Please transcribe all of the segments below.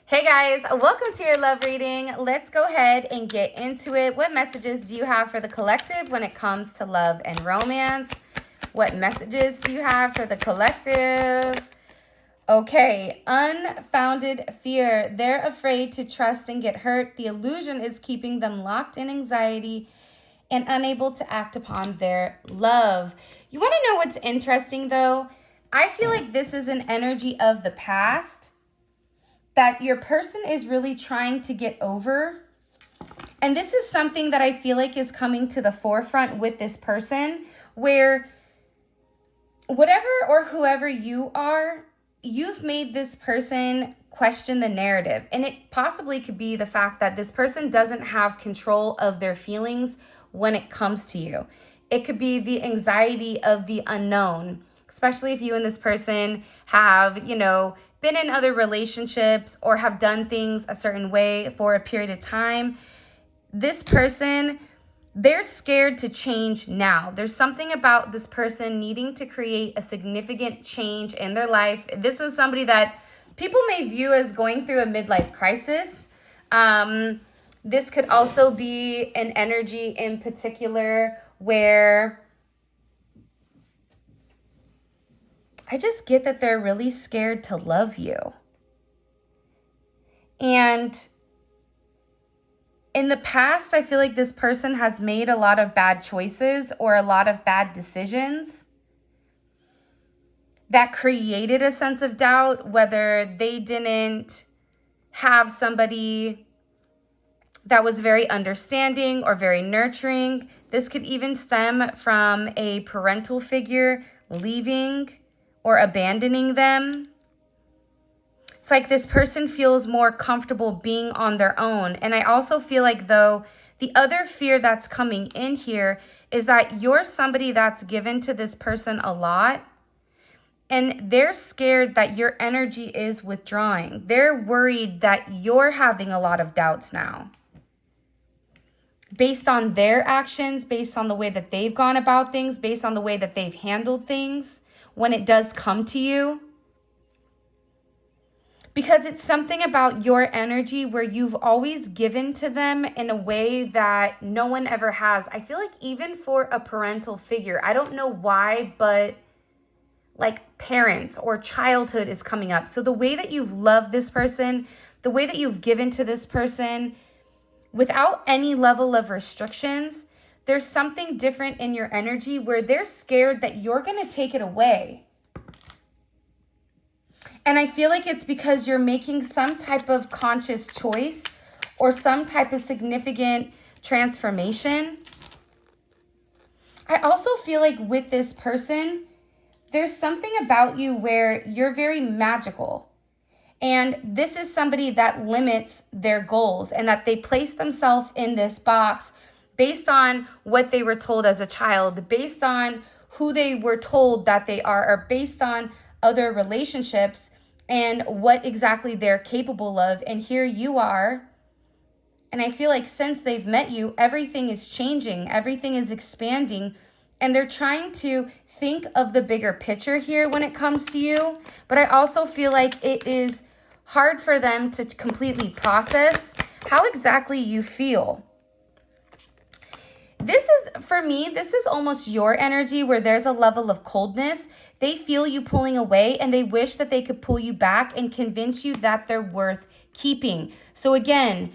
Hey guys, welcome to your love reading. Let's go ahead and get into it. What messages do you have for the collective when it comes to love and romance? What messages do you have for the collective? Okay, unfounded fear. They're afraid to trust and get hurt. The illusion is keeping them locked in anxiety and unable to act upon their love. You want to know what's interesting though? I feel like this is an energy of the past that your person is really trying to get over. And this is something that I feel like is coming to the forefront with this person, where whatever or whoever you are, you've made this person question the narrative. And it possibly could be the fact that this person doesn't have control of their feelings when it comes to you. It could be the anxiety of the unknown, especially if you and this person have, been in other relationships or have done things a certain way for a period of time. This person, they're scared to change now. There's something about this person needing to create a significant change in their life. This is somebody that people may view as going through a midlife crisis. This could also be an energy in particular where I just get that they're really scared to love you. And in the past, I feel like this person has made a lot of bad choices or a lot of bad decisions that created a sense of doubt, whether they didn't have somebody that was very understanding or very nurturing. This could even stem from a parental figure leaving or abandoning them. It's like this person feels more comfortable being on their own. And I also feel like, though, the other fear that's coming in here is that you're somebody that's given to this person a lot, and they're scared that your energy is withdrawing. They're worried that you're having a lot of doubts now, based on their actions, based on the way that they've gone about things, based on the way that they've handled things when it does come to you. Because it's something about your energy where you've always given to them in a way that no one ever has. I feel like even for a parental figure, I don't know why, but like parents or childhood is coming up. So the way that you've loved this person, the way that you've given to this person without any level of restrictions, there's something different in your energy where they're scared that you're going to take it away. And I feel like it's because you're making some type of conscious choice or some type of significant transformation. I also feel like with this person, there's something about you where you're very magical. And this is somebody that limits their goals and that they place themselves in this box based on what they were told as a child, based on who they were told that they are, or based on other relationships and what exactly they're capable of. And here you are. And I feel like since they've met you, everything is changing, everything is expanding, and they're trying to think of the bigger picture here when it comes to you. But I also feel like it is hard for them to completely process how exactly you feel. For me, this is almost your energy where there's a level of coldness. They feel you pulling away and they wish that they could pull you back and convince you that they're worth keeping. So again,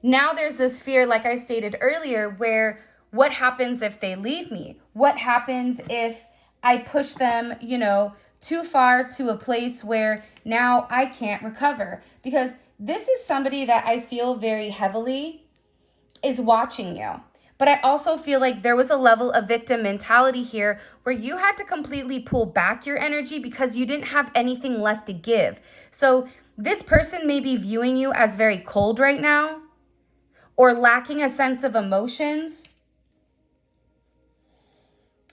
now there's this fear, like I stated earlier, where what happens if they leave me? What happens if I push them, too far to a place where now I can't recover? Because this is somebody that I feel very heavily is watching you. But I also feel like there was a level of victim mentality here where you had to completely pull back your energy because you didn't have anything left to give. So this person may be viewing you as very cold right now or lacking a sense of emotions.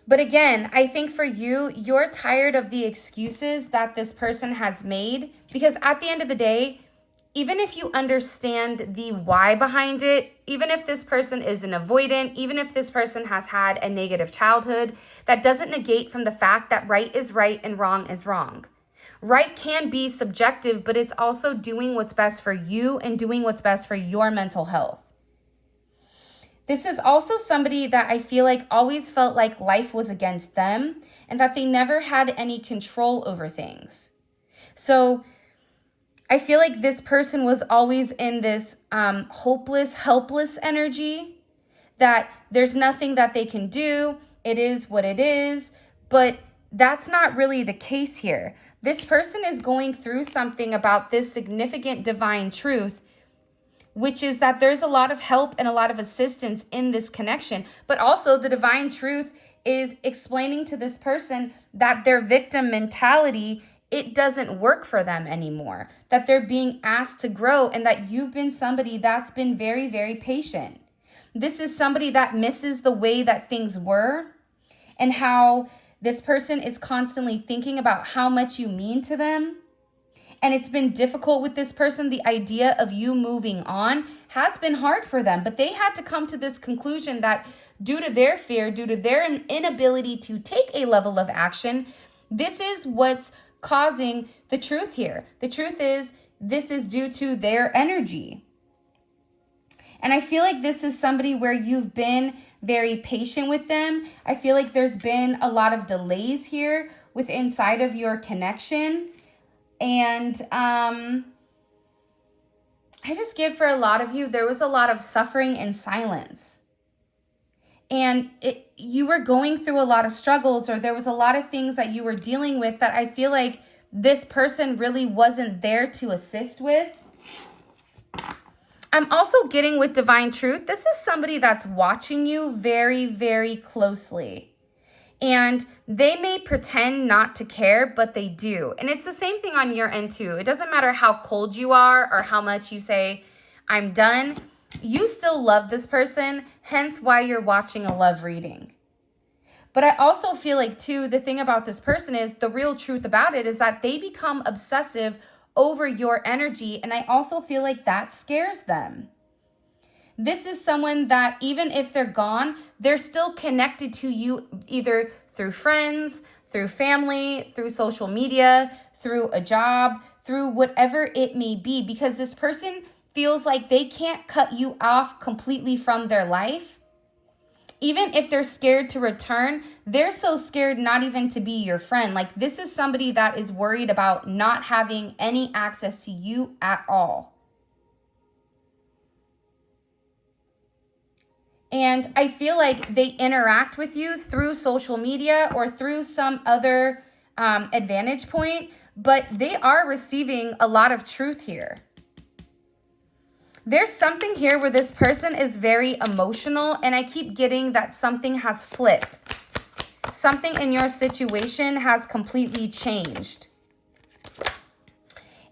But again, I think for you, you're tired of the excuses that this person has made, because at the end of the day, even if you understand the why behind it, even if this person is an avoidant, even if this person has had a negative childhood, that doesn't negate from the fact that right is right and wrong is wrong. Right can be subjective, but it's also doing what's best for you and doing what's best for your mental health. This is also somebody that I feel like always felt like life was against them and that they never had any control over things. So I feel like this person was always in this hopeless, helpless energy, that there's nothing that they can do. It is what it is. But that's not really the case here. This person is going through something about this significant divine truth, which is that there's a lot of help and a lot of assistance in this connection. But also the divine truth is explaining to this person that their victim mentality, it doesn't work for them anymore, that they're being asked to grow, and that you've been somebody that's been very, very patient. This is somebody that misses the way that things were, and how this person is constantly thinking about how much you mean to them. And it's been difficult with this person. The idea of you moving on has been hard for them, but they had to come to this conclusion that due to their fear, due to their inability to take a level of action, this is what's causing the truth here. The truth is, this is due to their energy. And I feel like this is somebody where you've been very patient with them. I feel like there's been a lot of delays here with inside of your connection. And I just give for a lot of you, there was a lot of suffering and silence. And you were going through a lot of struggles, or there was a lot of things that you were dealing with that I feel like this person really wasn't there to assist with. I'm also getting with divine truth. This is somebody that's watching you very, very closely. And they may pretend not to care, but they do. And it's the same thing on your end too. It doesn't matter how cold you are or how much you say, I'm done. You still love this person, hence why you're watching a love reading. But I also feel like too, the thing about this person is, the real truth about it is that they become obsessive over your energy. And I also feel like that scares them. This is someone that even if they're gone, they're still connected to you either through friends, through family, through social media, through a job, through whatever it may be, because this person feels like they can't cut you off completely from their life. Even if they're scared to return, they're so scared not even to be your friend. Like, this is somebody that is worried about not having any access to you at all. And I feel like they interact with you through social media or through some other advantage point, but they are receiving a lot of truth here. There's something here where this person is very emotional, and I keep getting that something has flipped. Something in your situation has completely changed.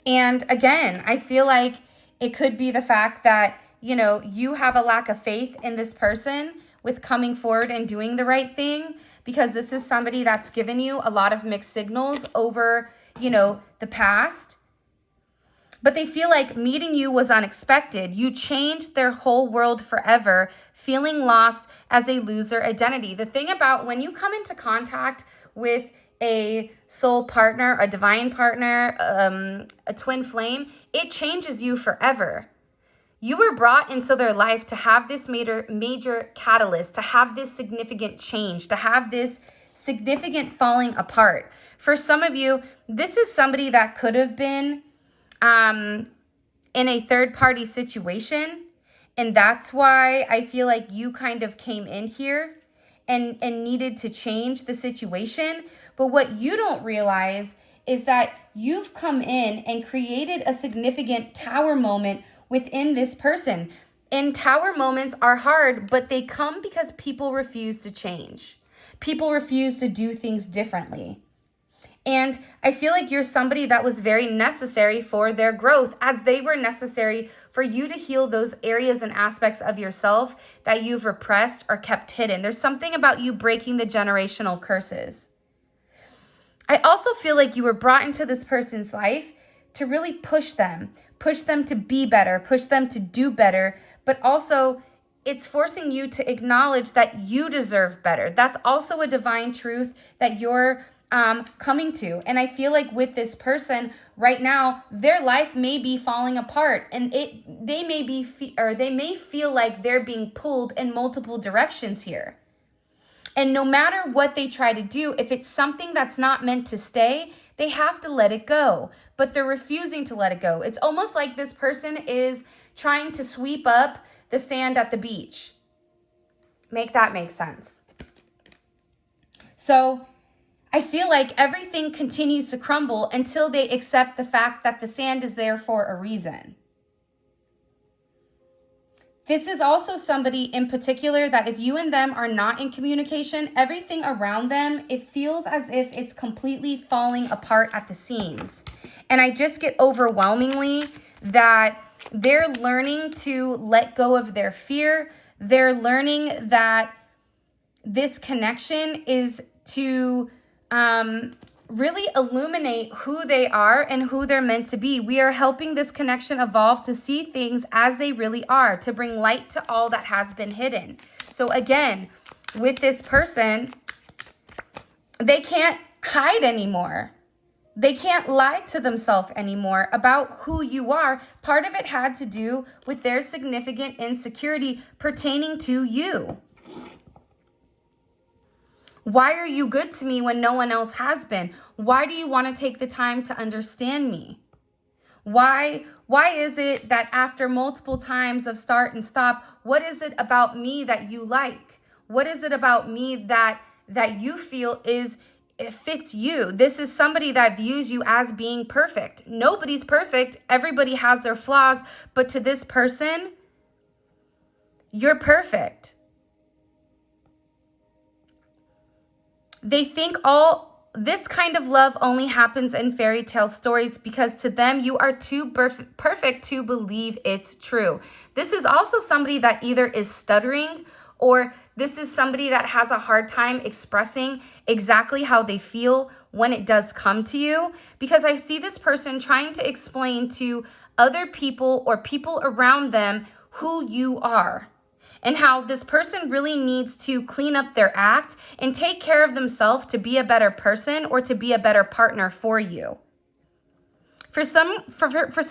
And again, I feel like it could be the fact that, you know, you have a lack of faith in this person with coming forward and doing the right thing, because this is somebody that's given you a lot of mixed signals over, you know, the past. But they feel like meeting you was unexpected. You changed their whole world forever, feeling lost as a loser identity. The thing about when you come into contact with a soul partner, a divine partner, a twin flame, it changes you forever. You were brought into their life to have this major catalyst, to have this significant change, to have this significant falling apart. For some of you, this is somebody that could have been in a third-party situation. And that's why I feel like you kind of came in here and needed to change the situation. But what you don't realize is that you've come in and created a significant tower moment within this person. And tower moments are hard, but they come because people refuse to change. People refuse to do things differently. And I feel like you're somebody that was very necessary for their growth, as they were necessary for you to heal those areas and aspects of yourself that you've repressed or kept hidden. There's something about you breaking the generational curses. I also feel like you were brought into this person's life to really push them to be better, push them to do better, but also it's forcing you to acknowledge that you deserve better. That's also a divine truth that you're coming to. And I feel like with this person right now, their life may be falling apart, and they may feel like they're being pulled in multiple directions here. And no matter what they try to do, if it's something that's not meant to stay, they have to let it go. But they're refusing to let it go. It's almost like this person is trying to sweep up the sand at the beach. Make that make sense. So I feel like everything continues to crumble until they accept the fact that the sand is there for a reason. This is also somebody in particular that if you and them are not in communication, everything around them, it feels as if it's completely falling apart at the seams. And I just get overwhelmingly that they're learning to let go of their fear. They're learning that this connection is to really illuminate who they are and who they're meant to be. We are helping this connection evolve to see things as they really are, to bring light to all that has been hidden. So again, with this person, they can't hide anymore. They can't lie to themselves anymore about who you are. Part of it had to do with their significant insecurity pertaining to you. Why are you good to me when no one else has been? Why do you want to take the time to understand me? Why is it that after multiple times of start and stop, what is it about me that you like? What is it about me that you feel it fits you? This is somebody that views you as being perfect. Nobody's perfect. Everybody has their flaws, but to this person, you're perfect. They think all this kind of love only happens in fairy tale stories because to them, you are too perfect to believe it's true. This is also somebody that either is stuttering, or this is somebody that has a hard time expressing exactly how they feel when it does come to you. Because I see this person trying to explain to other people or people around them who you are, and how this person really needs to clean up their act and take care of themselves to be a better person or to be a better partner for you. For some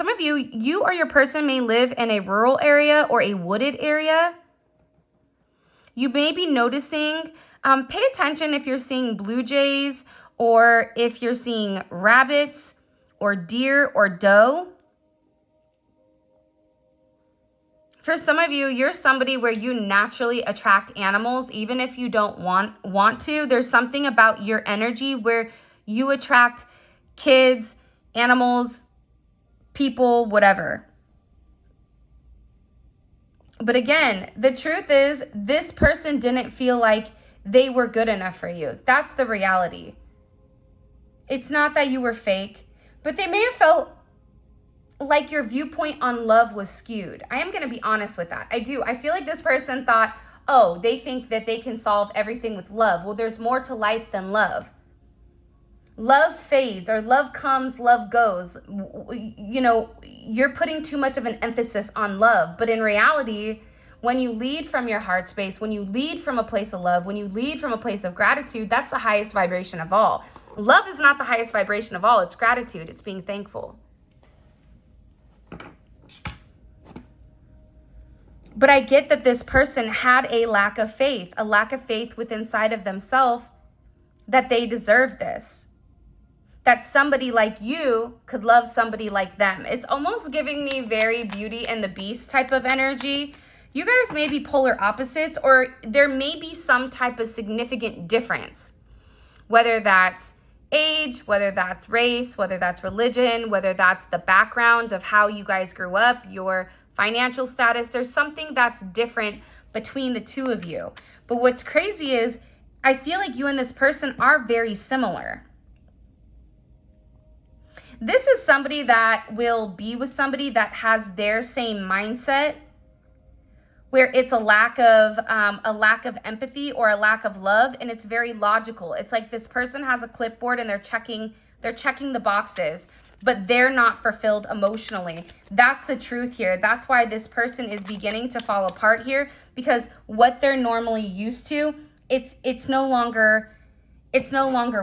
of you, you or your person may live in a rural area or a wooded area. You may be noticing, pay attention if you're seeing blue jays or if you're seeing rabbits or deer or doe. For some of you, you're somebody where you naturally attract animals, even if you don't want to. There's something about your energy where you attract kids, animals, people, whatever. But again, the truth is this person didn't feel like they were good enough for you. That's the reality. It's not that you were fake, but they may have felt like your viewpoint on love was skewed. I am going to be honest with that. I do. I feel like this person thought, oh, they think that they can solve everything with love. Well, there's more to life than love. Love fades, or love comes, love goes. You know, you're putting too much of an emphasis on love. But in reality, when you lead from your heart space, when you lead from a place of love, when you lead from a place of gratitude, that's the highest vibration of all. Love is not the highest vibration of all. It's gratitude. It's being thankful. But I get that this person had a lack of faith within inside of themselves that they deserve this. That somebody like you could love somebody like them. It's almost giving me very Beauty and the Beast type of energy. You guys may be polar opposites, or there may be some type of significant difference. Whether that's age, whether that's race, whether that's religion, whether that's the background of how you guys grew up, your financial status. There's something that's different between the two of you. But what's crazy is I feel like you and this person are very similar. This is somebody that will be with somebody that has their same mindset, where it's a lack of empathy or a lack of love, and it's very logical. It's like this person has a clipboard and they're checking the boxes, but they're not fulfilled emotionally. That's the truth here. That's why this person is beginning to fall apart here, because what they're normally used to, it's no longer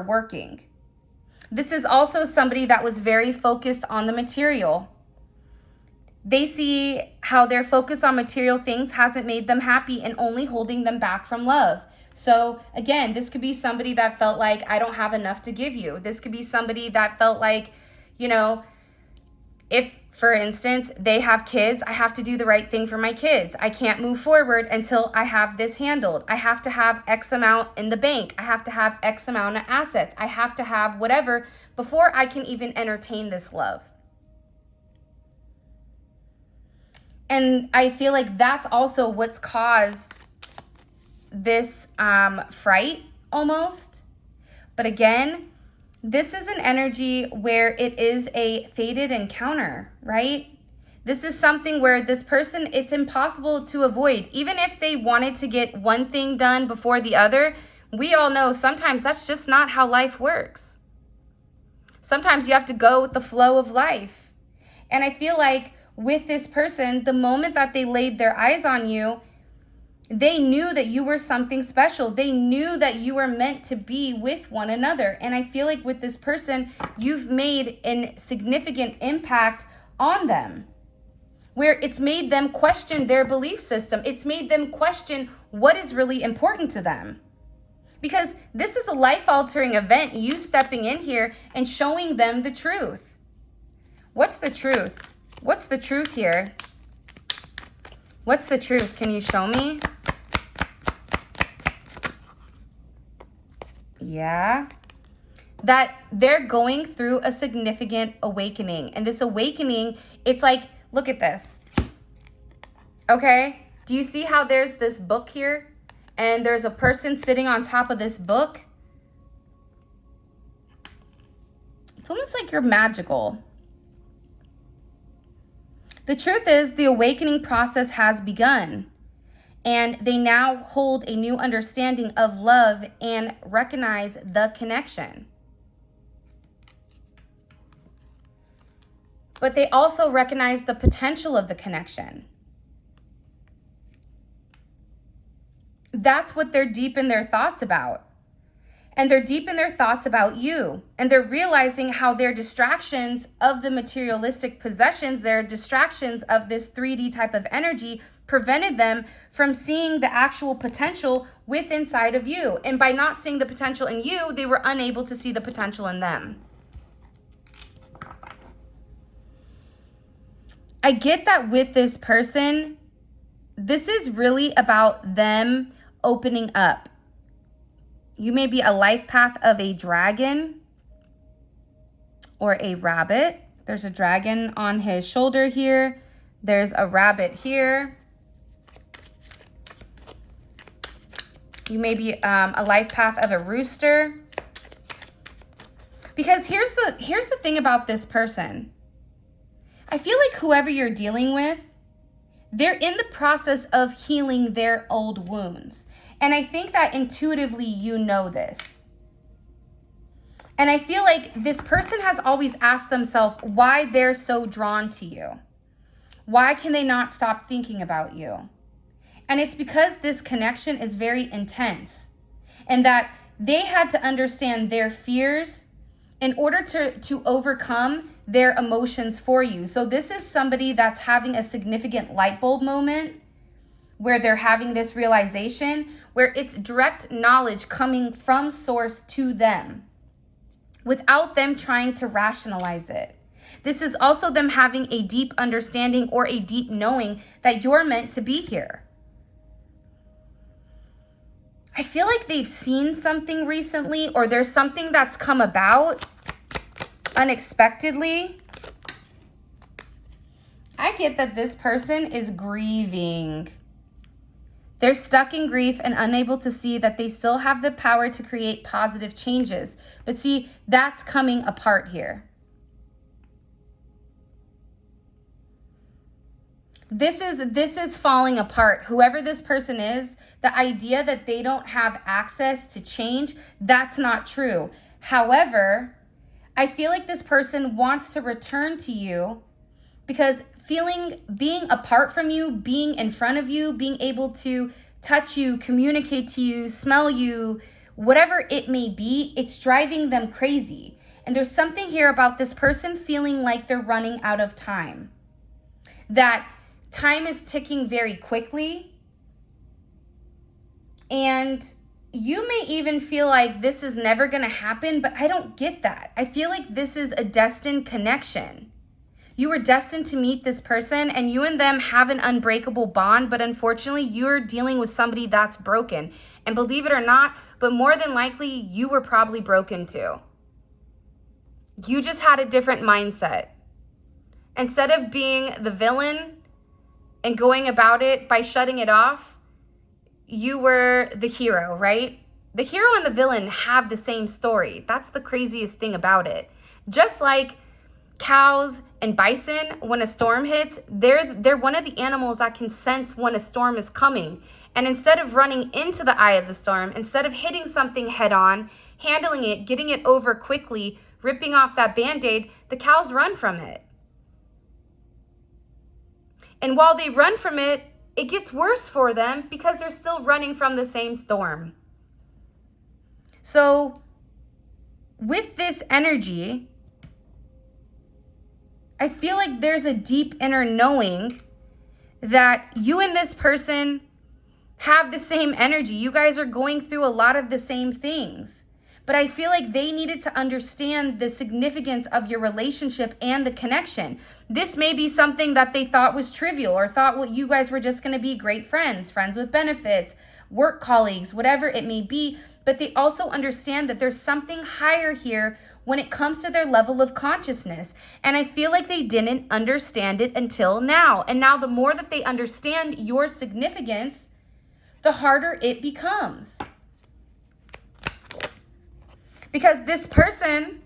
working. This is also somebody that was very focused on the material. They see how their focus on material things hasn't made them happy and only holding them back from love. So again, this could be somebody that felt like, I don't have enough to give you. This could be somebody that felt like, you know, if, for instance, they have kids, I have to do the right thing for my kids. I can't move forward until I have this handled. I have to have X amount in the bank. I have to have X amount of assets. I have to have whatever before I can even entertain this love. And I feel like that's also what's caused this fright almost. But again, this is an energy where it is a fated encounter, right? This is something where this person, it's impossible to avoid. Even if they wanted to get one thing done before the other, we all know sometimes that's just not how life works. Sometimes you have to go with the flow of life. And I feel like with this person, the moment that they laid their eyes on you, they knew that you were something special. They knew that you were meant to be with one another. And I feel like with this person, you've made a significant impact on them, where it's made them question their belief system. It's made them question what is really important to them. Because this is a life-altering event, you stepping in here and showing them the truth. What's the truth? What's the truth here? What's the truth? Can you show me? Yeah. That they're going through a significant awakening. And this awakening, it's like, look at this. Okay? Do you see how there's this book here? And there's a person sitting on top of this book? It's almost like you're magical. The truth is, the awakening process has begun, and they now hold a new understanding of love and recognize the connection. But they also recognize the potential of the connection. That's what they're deep in their thoughts about. And they're deep in their thoughts about you. And they're realizing how their distractions of the materialistic possessions, their distractions of this 3D type of energy prevented them from seeing the actual potential within inside of you. And by not seeing the potential in you, they were unable to see the potential in them. I get that with this person, this is really about them opening up. You may be a life path of a dragon or a rabbit. There's a dragon on his shoulder here. There's a rabbit here. You may be a life path of a rooster. Because here's the thing about this person. I feel like whoever you're dealing with, they're in the process of healing their old wounds. And I think that intuitively you know this. And I feel like this person has always asked themselves why they're so drawn to you. Why can they not stop thinking about you? And it's because this connection is very intense, and that they had to understand their fears in order to overcome their emotions for you. So this is somebody that's having a significant light bulb moment where they're having this realization, where it's direct knowledge coming from source to them without them trying to rationalize it. This is also them having a deep understanding or a deep knowing that you're meant to be here. I feel like they've seen something recently, or there's something that's come about unexpectedly. I get that this person is grieving. They're stuck in grief and unable to see that they still have the power to create positive changes. But see, that's coming apart here. This is falling apart. Whoever this person is, the idea that they don't have access to change, that's not true. However, I feel like this person wants to return to you because being apart from you, being in front of you, being able to touch you, communicate to you, smell you, whatever it may be, it's driving them crazy. And there's something here about this person feeling like they're running out of time. That time is ticking very quickly. And you may even feel like this is never going to happen, but I don't get that. I feel like this is a destined connection. You were destined to meet this person and you and them have an unbreakable bond, but unfortunately you're dealing with somebody that's broken. And believe it or not, but more than likely you were probably broken too. You just had a different mindset. Instead of being the villain and going about it by shutting it off, you were the hero, right? The hero and the villain have the same story. That's the craziest thing about it. Just like cows and bison, when a storm hits, they're one of the animals that can sense when a storm is coming. And instead of running into the eye of the storm, instead of hitting something head on, handling it, getting it over quickly, ripping off that Band-Aid, the cows run from it. And while they run from it, it gets worse for them because they're still running from the same storm. So with this energy, I feel like there's a deep inner knowing that you and this person have the same energy. You guys are going through a lot of the same things. But I feel like they needed to understand the significance of your relationship and the connection. This may be something that they thought was trivial or thought, well, you guys were just going to be great friends, friends with benefits, work colleagues, whatever it may be. But they also understand that there's something higher here when it comes to their level of consciousness. And I feel like they didn't understand it until now. And now the more that they understand your significance, the harder it becomes. Because this person,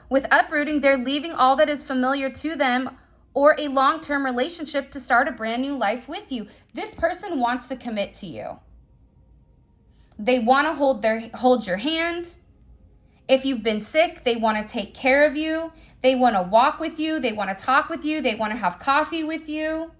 with uprooting, they're leaving all that is familiar to them or a long-term relationship to start a brand new life with you. This person wants to commit to you. They want to hold your hand. If you've been sick, they want to take care of you. They want to walk with you. They want to talk with you. They want to have coffee with you.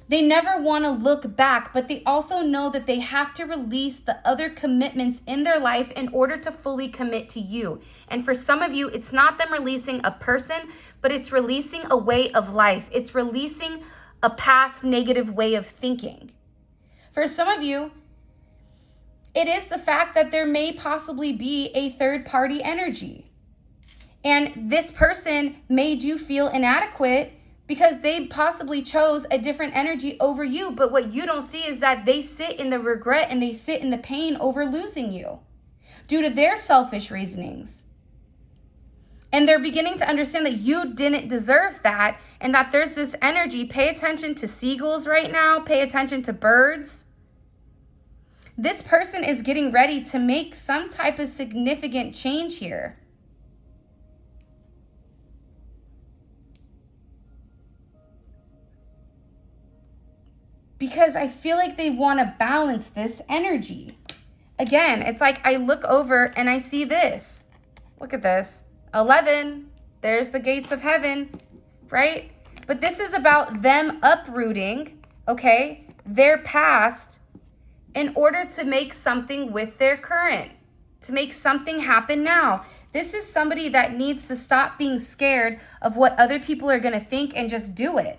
They never want to look back, but they also know that they have to release the other commitments in their life in order to fully commit to you. And for some of you, it's not them releasing a person, but it's releasing a way of life. It's releasing a past negative way of thinking. For some of you, it is the fact that there may possibly be a third-party energy. And this person made you feel inadequate because they possibly chose a different energy over you. But what you don't see is that they sit in the regret and they sit in the pain over losing you due to their selfish reasonings. And they're beginning to understand that you didn't deserve that and that there's this energy. Pay attention to seagulls right now. Pay attention to birds. This person is getting ready to make some type of significant change here. Because I feel like they want to balance this energy. Again, it's like I look over and I see this. Look at this. 11. There's the gates of heaven, right? But this is about them uprooting, okay, their past in order to make something with their current, to make something happen now. This is somebody that needs to stop being scared of what other people are going to think and just do it.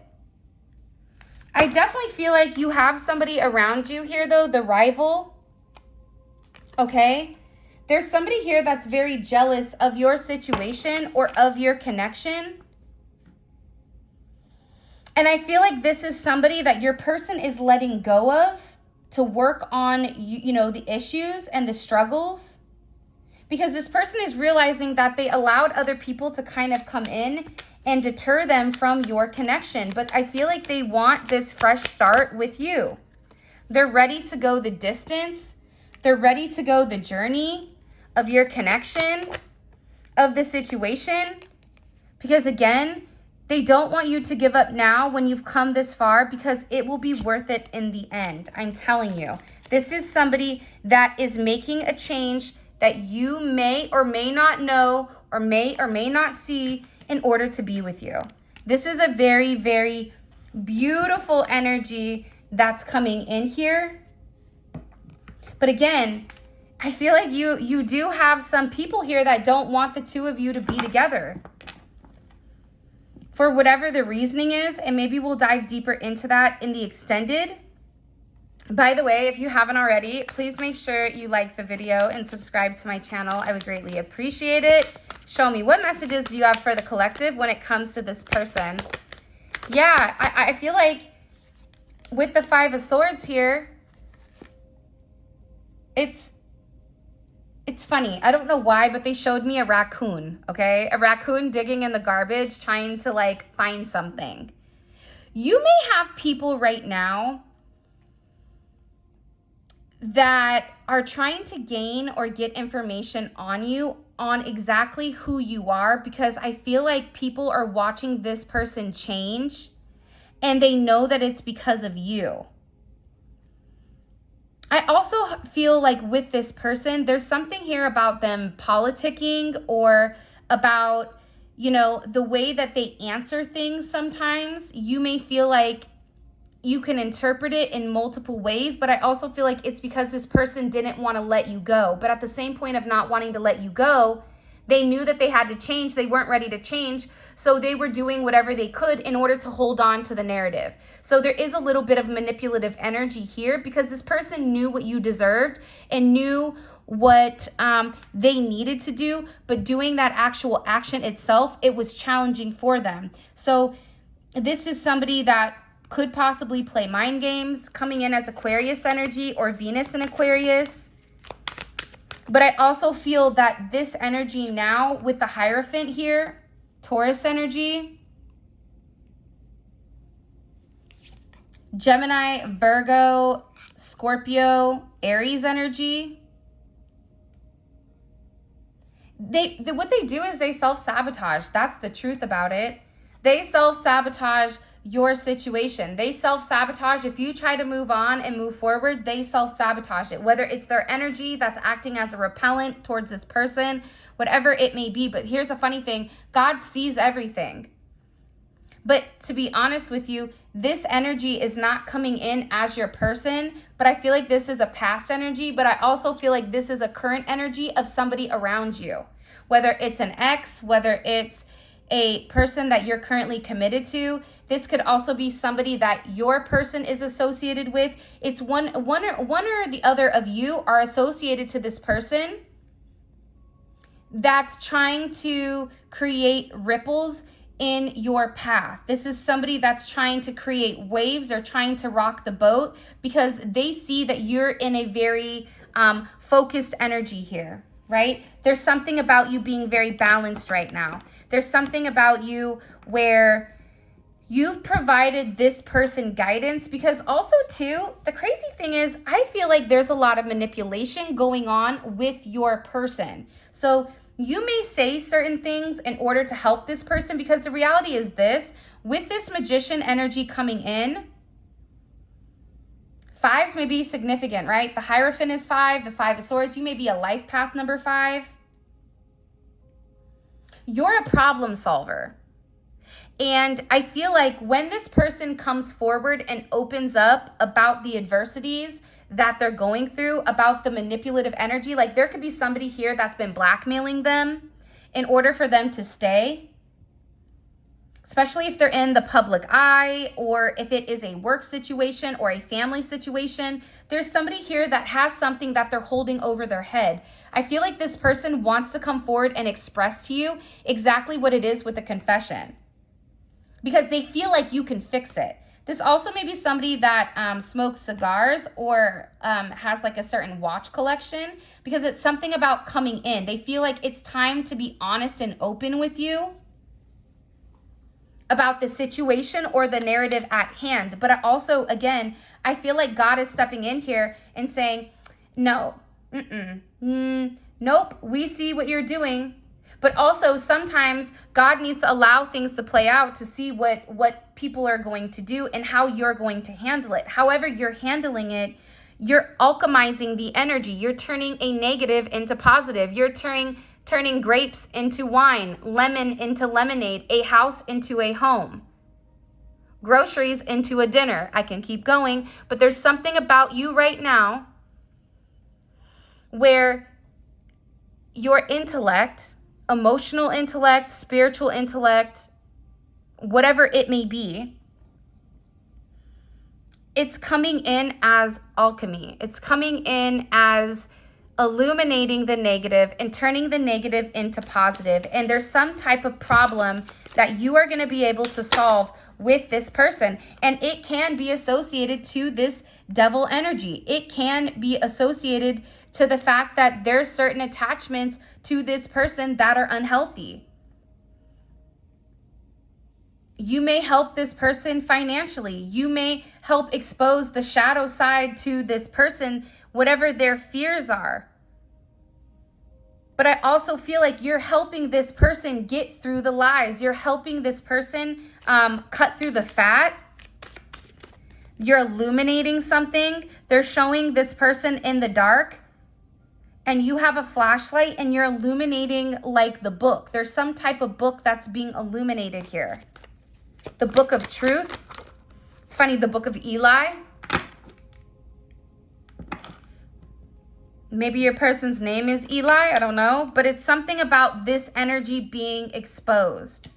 I definitely feel like you have somebody around you here, though, the rival, okay? There's somebody here that's very jealous of your situation or of your connection. And I feel like this is somebody that your person is letting go of to work on, you know, the issues and the struggles. Because this person is realizing that they allowed other people to kind of come in and deter them from your connection. But I feel like they want this fresh start with you. They're ready to go the distance. They're ready to go the journey of your connection, of the situation. Because again, they don't want you to give up now when you've come this far, because it will be worth it in the end. I'm telling you, this is somebody that is making a change that you may or may not know or may not see in order to be with you. This is a very, very beautiful energy that's coming in here. But again, I feel like you do have some people here that don't want the two of you to be together. For whatever the reasoning is, and maybe we'll dive deeper into that in the extended. By the way, if you haven't already, please make sure you like the video and subscribe to my channel. I would greatly appreciate it. Show me, what messages do you have for the collective when it comes to this person? Yeah, I feel like with the Five of Swords here, it's funny. I don't know why, but they showed me a raccoon, okay? A raccoon digging in the garbage, trying to like find something. You may have people right now that are trying to gain or get information on you on exactly who you are, because I feel like people are watching this person change and they know that it's because of you. I also feel like with this person, there's something here about them politicking or about, you know, the way that they answer things sometimes. You may feel like you can interpret it in multiple ways, but I also feel like it's because this person didn't want to let you go. But at the same point of not wanting to let you go, they knew that they had to change. They weren't ready to change. So they were doing whatever they could in order to hold on to the narrative. So there is a little bit of manipulative energy here because this person knew what you deserved and knew what they needed to do. But doing that actual action itself, it was challenging for them. So this is somebody that could possibly play mind games, coming in as Aquarius energy or Venus in Aquarius. But I also feel that this energy now with the Hierophant here, Taurus energy, Gemini, Virgo, Scorpio, Aries energy. What they do is they self-sabotage. That's the truth about it. They self-sabotage your situation. They self-sabotage. If you try to move on and move forward, they self-sabotage it. Whether it's their energy that's acting as a repellent towards this person, whatever it may be. But here's a funny thing. God sees everything. But to be honest with you, this energy is not coming in as your person, but I feel like this is a past energy, but I also feel like this is a current energy of somebody around you. Whether it's an ex, whether it's a person that you're currently committed to, this could also be somebody that your person is associated with. It's one or the other of you are associated to this person that's trying to create ripples in your path. This is somebody that's trying to create waves or trying to rock the boat because they see that you're in a very focused energy here, right? There's something about you being very balanced right now. There's something about you where you've provided this person guidance, because also too, the crazy thing is I feel like there's a lot of manipulation going on with your person. So you may say certain things in order to help this person, because the reality is this, with this Magician energy coming in, fives may be significant, right? The Hierophant is 5, the 5 of Swords, you may be a life path number 5. You're a problem solver. And I feel like when this person comes forward and opens up about the adversities that they're going through, about the manipulative energy, like there could be somebody here that's been blackmailing them in order for them to stay, especially if they're in the public eye or if it is a work situation or a family situation. There's somebody here that has something that they're holding over their head. I feel like this person wants to come forward and express to you exactly what it is with the confession, because they feel like you can fix it. This also may be somebody that smokes cigars or has like a certain watch collection, because it's something about coming in. They feel like it's time to be honest and open with you about the situation or the narrative at hand. But also, again, I feel like God is stepping in here and saying, no, nope, we see what you're doing. But also sometimes God needs to allow things to play out to see what people are going to do and how you're going to handle it. However you're handling it, you're alchemizing the energy. You're turning a negative into positive. You're turning grapes into wine, lemon into lemonade, a house into a home, groceries into a dinner. I can keep going, but there's something about you right now where your intellect, emotional intellect, spiritual intellect, whatever it may be, it's coming in as alchemy. It's coming in as illuminating the negative and turning the negative into positive. And there's some type of problem that you are going to be able to solve with this person. And it can be associated to this devil energy. It can be associated to the fact that there's certain attachments to this person that are unhealthy. You may help this person financially. You may help expose the shadow side to this person, whatever their fears are. But I also feel like you're helping this person get through the lies. You're helping this person cut through the fat. You're illuminating something. They're showing this person in the dark. And you have a flashlight and you're illuminating like the book. There's some type of book that's being illuminated here. The book of truth. It's funny, the book of Eli. Maybe your person's name is Eli, I don't know. But it's something about this energy being exposed.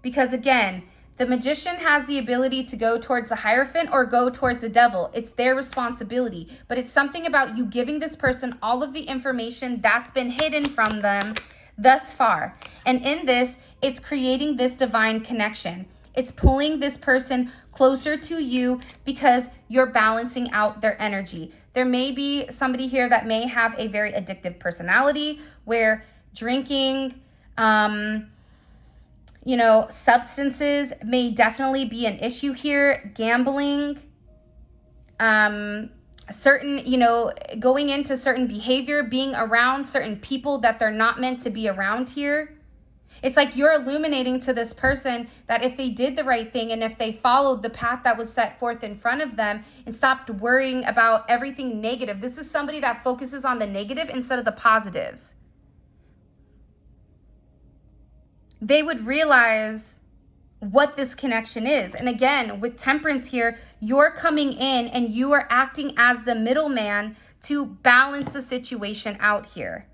Because again, the magician has the ability to go towards the Hierophant or go towards the devil. It's their responsibility. But it's something about you giving this person all of the information that's been hidden from them thus far. And in this, it's creating this divine connection. It's pulling this person closer to you because you're balancing out their energy. There may be somebody here that may have a very addictive personality where drinking, substances may definitely be an issue here. Gambling, going into certain behavior, being around certain people that they're not meant to be around here. It's like you're illuminating to this person that if they did the right thing and if they followed the path that was set forth in front of them and stopped worrying about everything negative. This is somebody that focuses on the negative instead of the positives. They would realize what this connection is. And again, with Temperance here, you're coming in and you are acting as the middleman to balance the situation out here.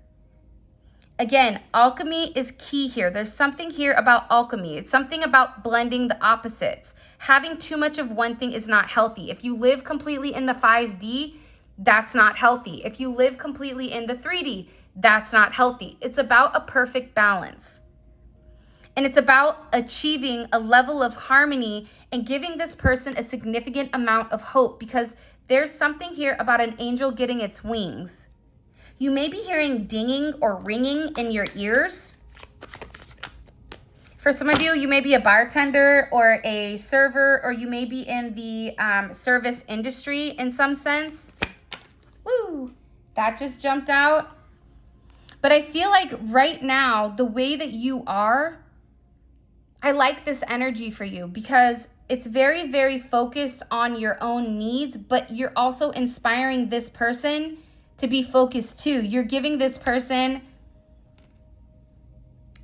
Again, alchemy is key here. There's something here about alchemy. It's something about blending the opposites. Having too much of one thing is not healthy. If you live completely in the 5D, that's not healthy. If you live completely in the 3D, that's not healthy. It's about a perfect balance. And it's about achieving a level of harmony and giving this person a significant amount of hope, because there's something here about an angel getting its wings. You may be hearing dinging or ringing in your ears. For some of you, you may be a bartender or a server, or you may be in the service industry in some sense. Woo, that just jumped out. But I feel like right now, the way that you are, I like this energy for you because it's very, very focused on your own needs, but you're also inspiring this person to be focused too. You're giving this person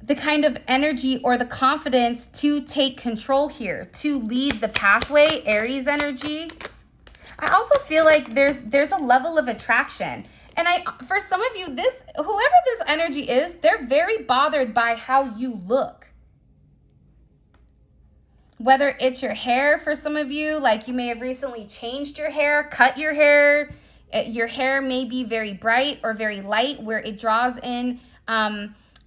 the kind of energy or the confidence to take control here, to lead the pathway, Aries energy. I also feel like there's a level of attraction. And for some of you, whoever this energy is, they're very bothered by how you look. Whether it's your hair for some of you, like you may have recently changed your hair, cut your hair. Your hair may be very bright or very light where it draws in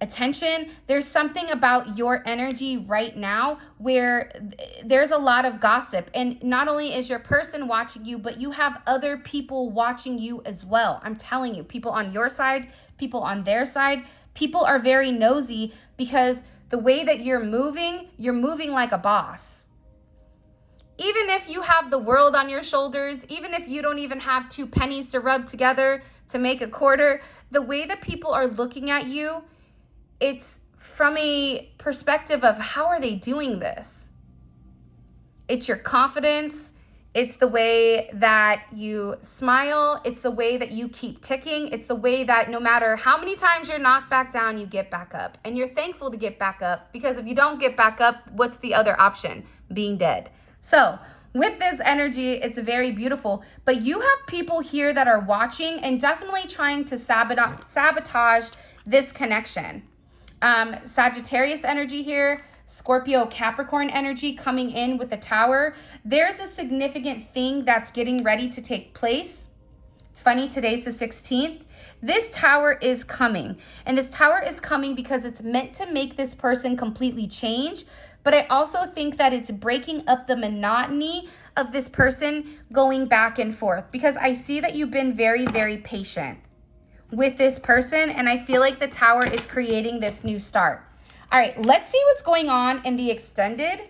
attention. There's something about your energy right now where there's a lot of gossip. And not only is your person watching you, but you have other people watching you as well. I'm telling you, people on your side, people on their side, people are very nosy because the way that you're moving like a boss. Even if you have the world on your shoulders, even if you don't even have 2 pennies to rub together to make a quarter, the way that people are looking at you, it's from a perspective of how are they doing this? It's your confidence. It's the way that you smile. It's the way that you keep ticking. It's the way that no matter how many times you're knocked back down, you get back up. And you're thankful to get back up, because if you don't get back up, what's the other option? Being dead. So with this energy, it's very beautiful. But you have people here that are watching and definitely trying to sabotage this connection. Sagittarius energy here, Scorpio, Capricorn energy coming in with the Tower. There's a significant thing that's getting ready to take place. It's funny, today's the 16th. This Tower is coming, and this Tower is coming because it's meant to make this person completely change. But I also think that it's breaking up the monotony of this person going back and forth, because I see that you've been very, very patient with this person, and I feel like the Tower is creating this new start. All right, let's see what's going on in the extended.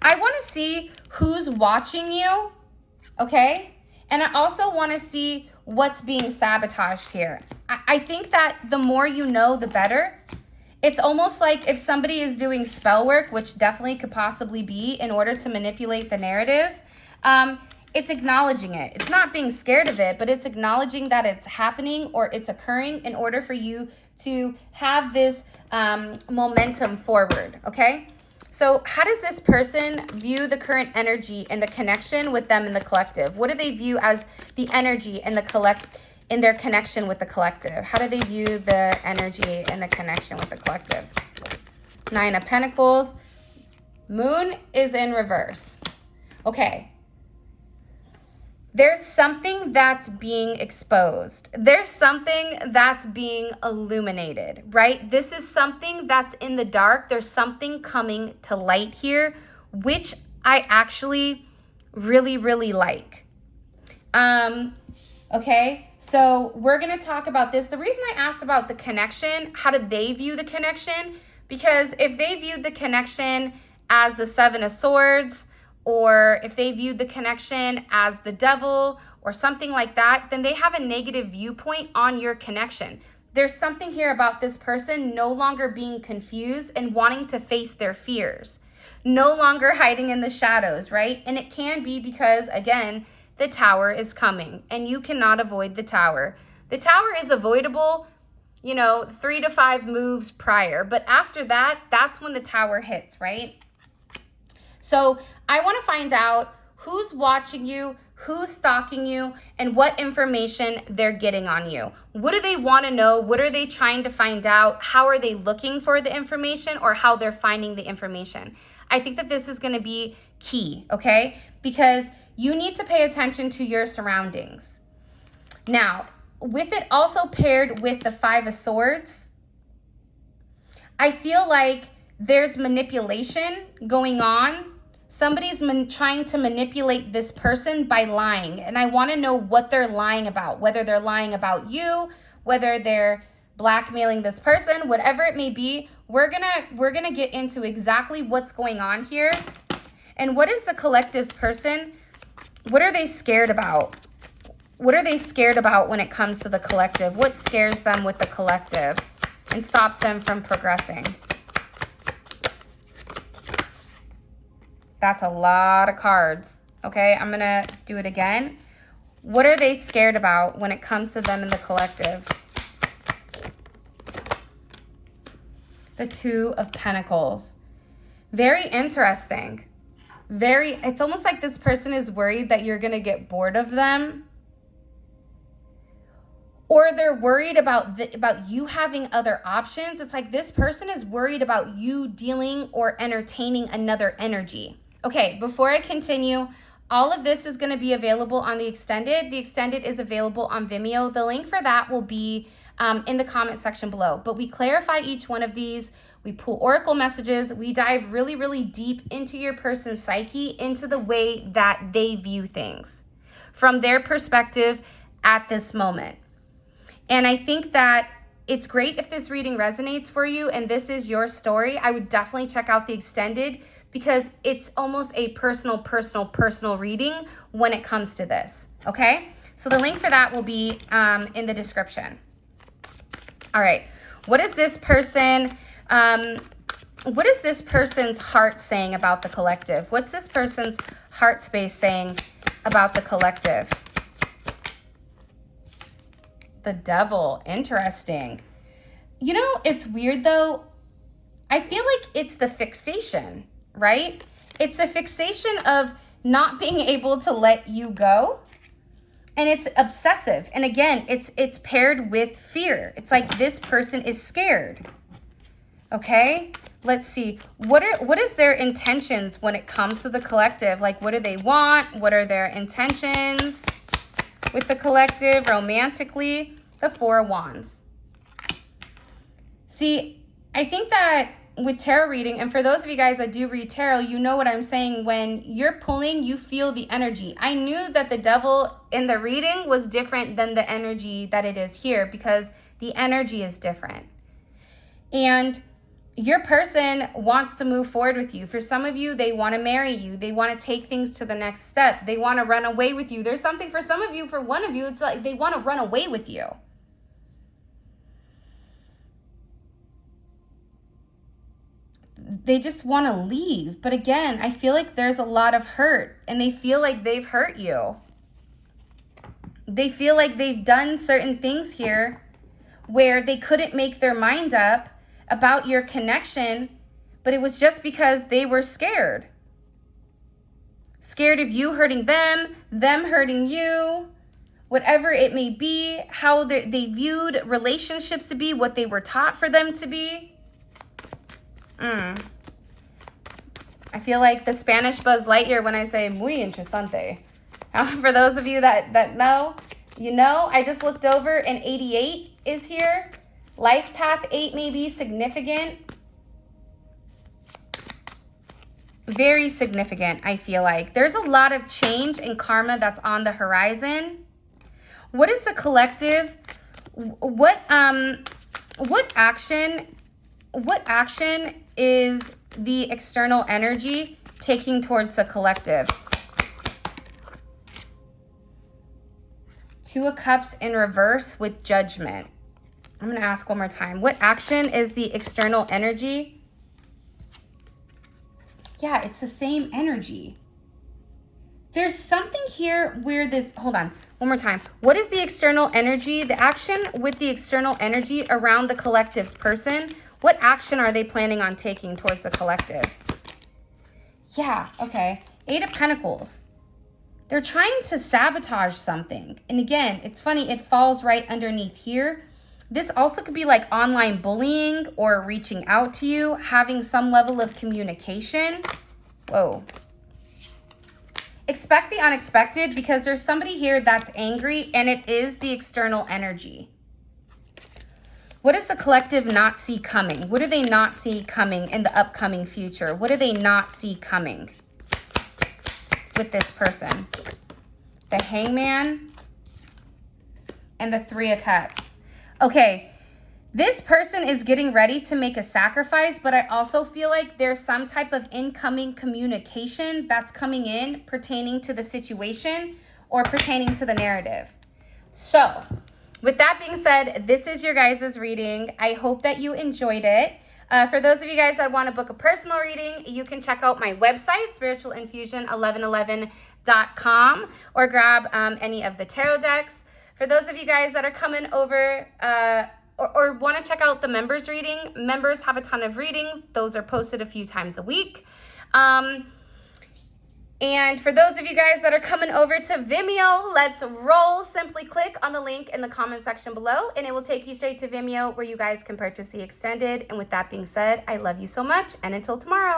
I want to see who's watching you, okay? And I also want to see what's being sabotaged here. I think that the more you know, the better. It's almost like if somebody is doing spell work, which definitely could possibly be in order to manipulate the narrative, it's acknowledging it. It's not being scared of it, but it's acknowledging that it's happening or it's occurring in order for you to have this momentum forward, okay? So how does this person view the current energy and the connection with them in the collective? What do they view as the energy and in their connection with the collective? How do they view the energy and the connection with the collective? 9 of Pentacles. Moon is in reverse. Okay. There's something that's being exposed. There's something that's being illuminated, right? This is something that's in the dark. There's something coming to light here, which I actually really, really like. Okay, so we're going to talk about this. The reason I asked about the connection, how do they view the connection? Because if they viewed the connection as the 7 of Swords, or if they viewed the connection as the devil or something like that, then they have a negative viewpoint on your connection. There's something here about this person no longer being confused and wanting to face their fears, no longer hiding in the shadows, right? And it can be because, again, the Tower is coming and you cannot avoid the Tower. The Tower is avoidable, 3 to 5 moves prior, but after that, that's when the Tower hits, right? So I want to find out who's watching you, who's stalking you, and what information they're getting on you. What do they want to know? What are they trying to find out? How are they looking for the information, or how they're finding the information? I think that this is going to be key, okay? Because you need to pay attention to your surroundings. Now, with it also paired with the 5 of Swords, I feel like there's manipulation going on. Somebody's trying to manipulate this person by lying. And I want to know what they're lying about, whether they're lying about you, whether they're blackmailing this person, whatever it may be. We're gonna get into exactly what's going on here. And what is the collective's person? What are they scared about? What are they scared about when it comes to the collective? What scares them with the collective and stops them from progressing? That's a lot of cards. Okay, I'm going to do it again. What are they scared about when it comes to them in the collective? The 2 of Pentacles. Very interesting. It's almost like this person is worried that you're going to get bored of them. Or they're worried about you having other options. It's like this person is worried about you dealing or entertaining another energy. Okay, before I continue, all of this is going to be available on the extended. The extended is available on Vimeo. The link for that will be in the comment section below. But we clarify each one of these. We pull oracle messages. We dive really, really deep into your person's psyche, into the way that they view things from their perspective at this moment. And I think that it's great if this reading resonates for you and this is your story. I would definitely check out the extended, because it's almost a personal reading when it comes to this, okay? So the link for that will be in the description. All right, what is this person's heart saying about the collective? What's this person's heart space saying about the collective? The Devil, interesting. It's weird though. I feel like it's the fixation, right? It's a fixation of not being able to let you go. And it's obsessive. And again, it's paired with fear. It's like this person is scared. Okay? Let's see. What is their intentions when it comes to the collective? Like, what do they want? What are their intentions with the collective romantically? The Four of Wands. See, I think that with tarot reading, and for those of you guys that do read tarot, you know what I'm saying. When you're pulling, you feel the energy. I knew that the devil in the reading was different than the energy that it is here because the energy is different. And your person wants to move forward with you. For some of you, they want to marry you. They want to take things to the next step. They want to run away with you. There's something for some of you, for one of you, it's like they want to run away with you. They just want to leave. But again, I feel like there's a lot of hurt and they feel like they've hurt you. They feel like they've done certain things here where they couldn't make their mind up about your connection, but it was just because they were scared. Scared of you hurting them hurting you, whatever it may be, how they viewed relationships to be, what they were taught for them to be. I feel like the Spanish Buzz Lightyear when I say muy interesante. For those of you that know, you know, I just looked over and 88 is here. Life path 8 may be significant. Very significant, I feel like. There's a lot of change and karma that's on the horizon. What is the collective? What action is the external energy taking towards the collective? Two of Cups in reverse with Judgment. I'm going to ask one more time. What action is the external energy? Yeah, it's the same energy. There's something here where this, hold on, one more time. What is the external energy? The action with the external energy around the collective's person. What action are they planning on taking towards the collective? Yeah, okay. 8 of Pentacles. They're trying to sabotage something. And again, it's funny, it falls right underneath here. This also could be like online bullying or reaching out to you, having some level of communication. Whoa. Expect the unexpected because there's somebody here that's angry and it is the external energy. What does the collective not see coming? What do they not see coming in the upcoming future? What do they not see coming with this person? The Hangman and the 3 of Cups. Okay, this person is getting ready to make a sacrifice, but I also feel like there's some type of incoming communication that's coming in pertaining to the situation or pertaining to the narrative. So, with that being said, this is your guys' reading. I hope that you enjoyed it. For those of you guys that want to book a personal reading, you can check out my website, spiritualinfusion1111.com, or grab any of the tarot decks. For those of you guys that are coming over or want to check out the members reading, members have a ton of readings. Those are posted a few times a week. And for those of you guys that are coming over to Vimeo, let's roll. Simply click on the link in the comment section below and it will take you straight to Vimeo where you guys can purchase the extended. And with that being said, I love you so much and until tomorrow.